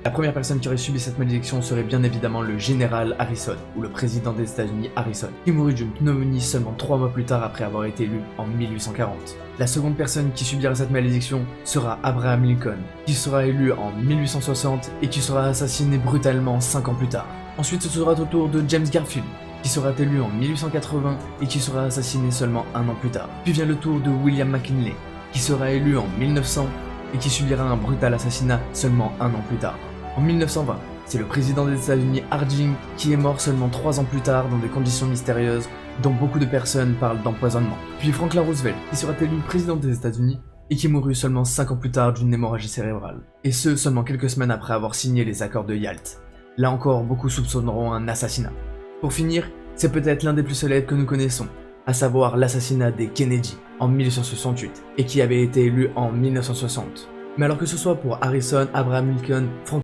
La première personne qui aurait subi cette malédiction serait bien évidemment le général Harrison, ou le président des États-Unis Harrison, qui mourut d'une pneumonie seulement 3 mois plus tard après avoir été élu en 1840. La seconde personne qui subira cette malédiction sera Abraham Lincoln, qui sera élu en 1860 et qui sera assassiné brutalement 5 ans plus tard. Ensuite, ce sera au tour de James Garfield, qui sera élu en 1880 et qui sera assassiné seulement 1 an plus tard. Puis vient le tour de William McKinley, qui sera élu en 1900 et qui subira un brutal assassinat seulement 1 an plus tard. En 1920, c'est le président des États-Unis Harding qui est mort seulement 3 ans plus tard dans des conditions mystérieuses dont beaucoup de personnes parlent d'empoisonnement. Puis Franklin Roosevelt qui sera élu président des États-Unis et qui mourut seulement 5 ans plus tard d'une hémorragie cérébrale. Et ce, seulement quelques semaines après avoir signé les accords de Yalt. Là encore, beaucoup soupçonneront un assassinat. Pour finir, c'est peut-être l'un des plus célèbres que nous connaissons, à savoir l'assassinat des Kennedy en 1868 et qui avait été élu en 1960. Mais alors que ce soit pour Harrison, Abraham Lincoln, Franklin